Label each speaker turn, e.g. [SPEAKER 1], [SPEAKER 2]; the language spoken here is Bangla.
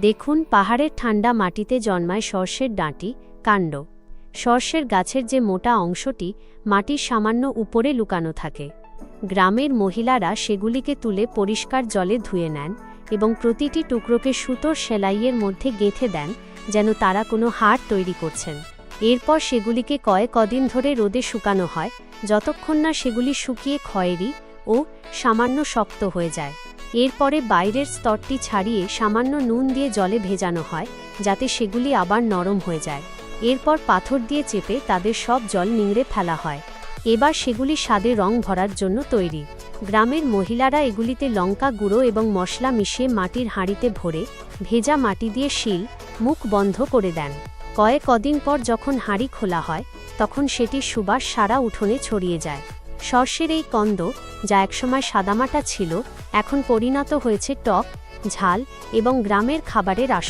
[SPEAKER 1] দেখুন, পাহাড়ের ঠান্ডা মাটিতে জন্মায় সর্ষের ডাঁটি, কাণ্ড। সর্ষের গাছের যে মোটা অংশটি মাটির সামান্য উপরে লুকানো থাকে, গ্রামের মহিলারা সেগুলিকে তুলে পরিষ্কার জলে ধুয়ে নেন এবং প্রতিটি টুকরোকে সুতোর সেলাইয়ের মধ্যে গেঁথে দেন, যেন তারা কোনো হাড় তৈরি করছেন। এরপর সেগুলিকে কদিন ধরে রোদে শুকানো হয়, যতক্ষণ না সেগুলি শুকিয়ে খয়েরি ও সামান্য শক্ত হয়ে যায়। এরপরে বাইরের স্তরটি ছাড়িয়ে সামান্য নুন দিয়ে জলে ভেজানো হয়, যাতে সেগুলি আবার নরম হয়ে যায়। এরপর পাথর দিয়ে চেপে তাদের সব জল নিংড়ে ফেলা হয়। এবার সেগুলি স্বাদে রং ভরার জন্য তৈরি। গ্রামের মহিলারা এগুলিতে লঙ্কা গুঁড়ো এবং মশলা মিশিয়ে মাটির হাঁড়িতে ভরে ভেজা মাটি দিয়ে শিল মুখ বন্ধ করে দেন। কদিন পর যখন হাঁড়ি খোলা হয়, তখন সেটির সুবাস সারা উঠোনে ছড়িয়ে যায়। সর্ষের এই কন্দ, যা একসময় সাদামাটা ছিল, এখন পরিণত হয়েছে টক, ঝাল এবং গ্রামের খাবারের আসল